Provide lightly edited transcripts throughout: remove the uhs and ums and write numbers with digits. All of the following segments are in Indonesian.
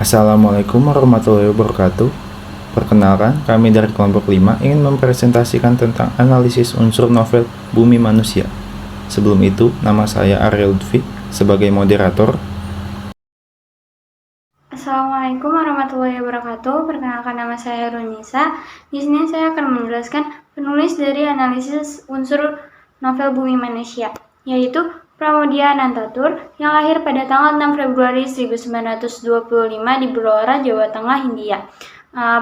Assalamualaikum warahmatullahi wabarakatuh. Perkenalkan, kami dari kelompok 5 ingin mempresentasikan tentang analisis unsur novel Bumi Manusia. Sebelum itu, nama saya Arya Lutfi sebagai moderator. Assalamualaikum warahmatullahi wabarakatuh. Perkenalkan, nama saya Runisa. Di sini saya akan menjelaskan penulis dari analisis unsur novel Bumi Manusia, yaitu Pramoedya Anantatur, yang lahir pada tanggal 6 Februari 1925 di Blora, Jawa Tengah, India.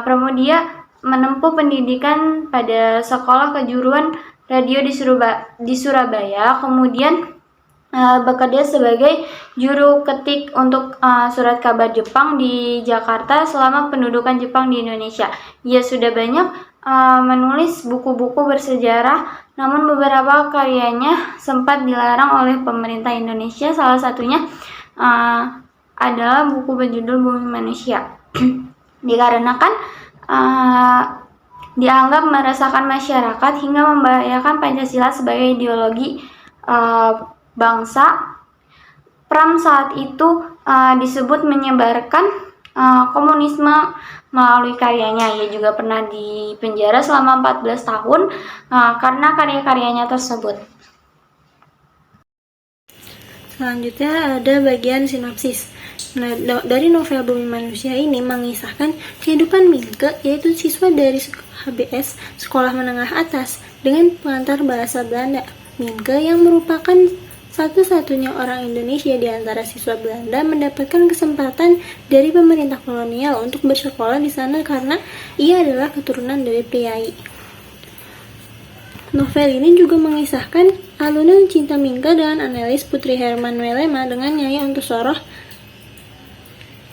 Pramoedya menempuh pendidikan pada Sekolah Kejuruan Radio di Surabaya, kemudian bekerja sebagai juru ketik untuk surat kabar Jepang di Jakarta selama pendudukan Jepang di Indonesia. Ia sudah banyak menulis buku-buku bersejarah, namun beberapa karyanya sempat dilarang oleh pemerintah Indonesia. Salah satunya adalah buku berjudul Bumi Manusia, dikarenakan dianggap meresahkan masyarakat hingga membahayakan Pancasila sebagai ideologi bangsa. Pram saat itu disebut menyebarkan komunisme melalui karyanya. Ia juga pernah dipenjara selama 14 tahun karena karya-karyanya tersebut. Selanjutnya ada bagian sinopsis. Nah, dari novel Bumi Manusia ini mengisahkan kehidupan Minke, yaitu siswa dari HBS, Sekolah Menengah Atas, dengan pengantar bahasa Belanda. Minke yang merupakan satu-satunya orang Indonesia di antara siswa Belanda mendapatkan kesempatan dari pemerintah kolonial untuk bersekolah di sana karena ia adalah keturunan dari priai. Novel ini juga mengisahkan alunan cinta Minke dengan analis Putri Herman Melema dengan Nyai Ontosoroh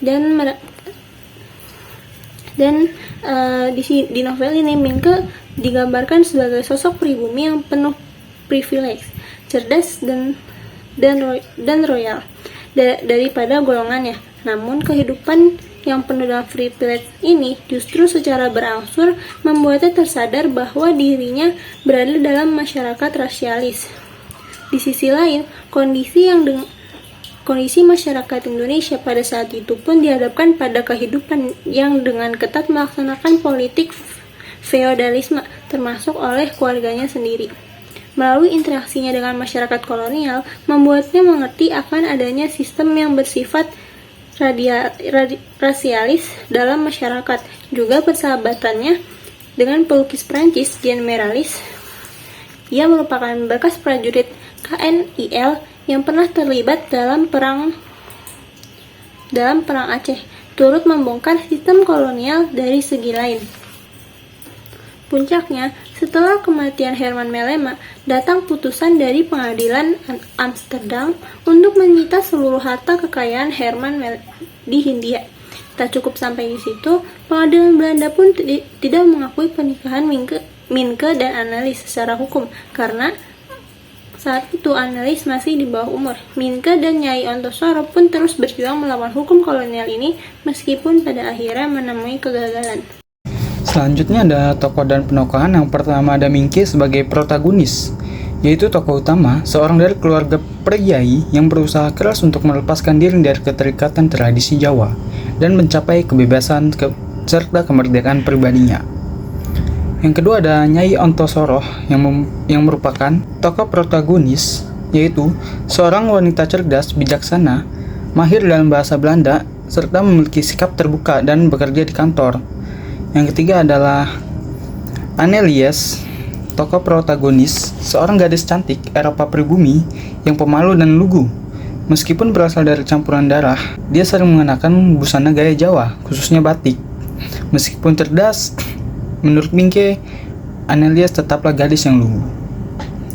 dan di novel ini Minke digambarkan sebagai sosok pribumi yang penuh privilege, cerdas dan royal daripada golongannya. Namun kehidupan yang penuh dengan privilege ini justru secara berangsur membuatnya tersadar bahwa dirinya berada dalam masyarakat rasialis. Di sisi lain, kondisi masyarakat Indonesia pada saat itu pun dihadapkan pada kehidupan yang dengan ketat melaksanakan politik feodalisme, termasuk oleh keluarganya sendiri. Melalui interaksinya dengan masyarakat kolonial, membuatnya mengerti akan adanya sistem yang bersifat rasialis dalam masyarakat. Juga persahabatannya dengan pelukis Prancis Jean Meralis. Ia merupakan bekas prajurit KNIL yang pernah terlibat dalam perang Aceh, turut membongkar sistem kolonial dari segi lain. Puncaknya, setelah kematian Herman Melema, datang putusan dari pengadilan Amsterdam untuk menyita seluruh harta kekayaan Herman di Hindia. Tak cukup sampai di situ, pengadilan Belanda pun tidak mengakui pernikahan Minke dan analis secara hukum, karena saat itu analis masih di bawah umur. Minke dan Nyai Ontosoroh pun terus berjuang melawan hukum kolonial ini, meskipun pada akhirnya menemui kegagalan. Selanjutnya ada tokoh dan penokohan. Yang pertama ada Minke sebagai protagonis, yaitu tokoh utama, seorang dari keluarga priai yang berusaha keras untuk melepaskan diri dari keterikatan tradisi Jawa dan mencapai kebebasan serta kemerdekaan pribadinya. Yang kedua ada Nyai Ontosoroh yang merupakan tokoh protagonis, yaitu seorang wanita cerdas, bijaksana, mahir dalam bahasa Belanda, serta memiliki sikap terbuka dan bekerja di kantor. Yang ketiga adalah Annelies, tokoh protagonis, seorang gadis cantik Eropa pribumi yang pemalu dan lugu. Meskipun berasal dari campuran darah, dia sering mengenakan busana gaya Jawa, khususnya batik. Meskipun cerdas, menurut Minke, Annelies tetaplah gadis yang lugu.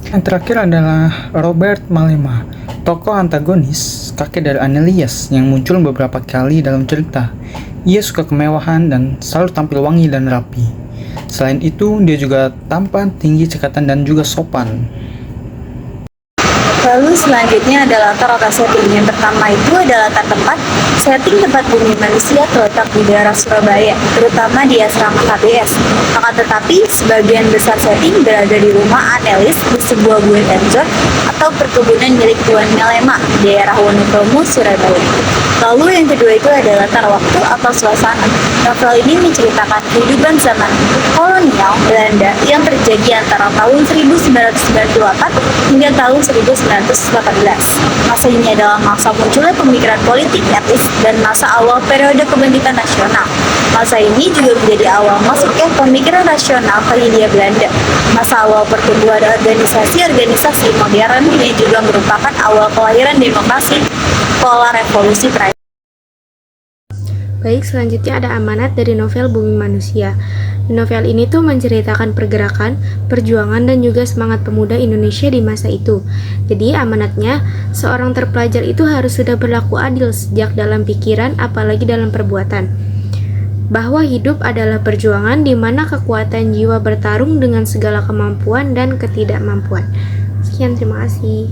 Yang terakhir adalah Robert Malema, tokoh antagonis, kakek dari Annelies yang muncul beberapa kali dalam cerita. Ia suka kemewahan dan selalu tampil wangi dan rapi. Selain itu, dia juga tampan, tinggi, cekatan, dan juga sopan. Lalu selanjutnya adalah latar setting. Yang pertama itu adalah latar tempat. Setting tempat Bumi Manusia terletak di daerah Surabaya, terutama di asrama KBS. Akan tetapi, sebagian besar setting berada di rumah Annelies di sebuah bukit resort atau perkebunan milik Tuan Melema di daerah Wonokromo, Surabaya. Lalu yang kedua itu ada latar waktu atau suasana. Novel ini menceritakan kehidupan zaman kolonial Belanda yang terjadi antara tahun 1998 hingga tahun 1918. Masa ini adalah masa munculnya pemikiran politik etis dan masa awal periode kebangkitan nasional. Masa ini juga menjadi awal masuknya pemikiran rasional ke Hindia Belanda. Masa awal pertumbuhan organisasi-organisasi modern yang juga merupakan awal kelahiran demokrasi pola revolusi Prancis. Baik, selanjutnya ada amanat dari novel Bumi Manusia. Novel ini tuh menceritakan pergerakan, perjuangan, dan juga semangat pemuda Indonesia di masa itu. Jadi amanatnya, seorang terpelajar itu harus sudah berlaku adil sejak dalam pikiran apalagi dalam perbuatan. Bahwa hidup adalah perjuangan di mana kekuatan jiwa bertarung dengan segala kemampuan dan ketidakmampuan. Sekian, terima kasih.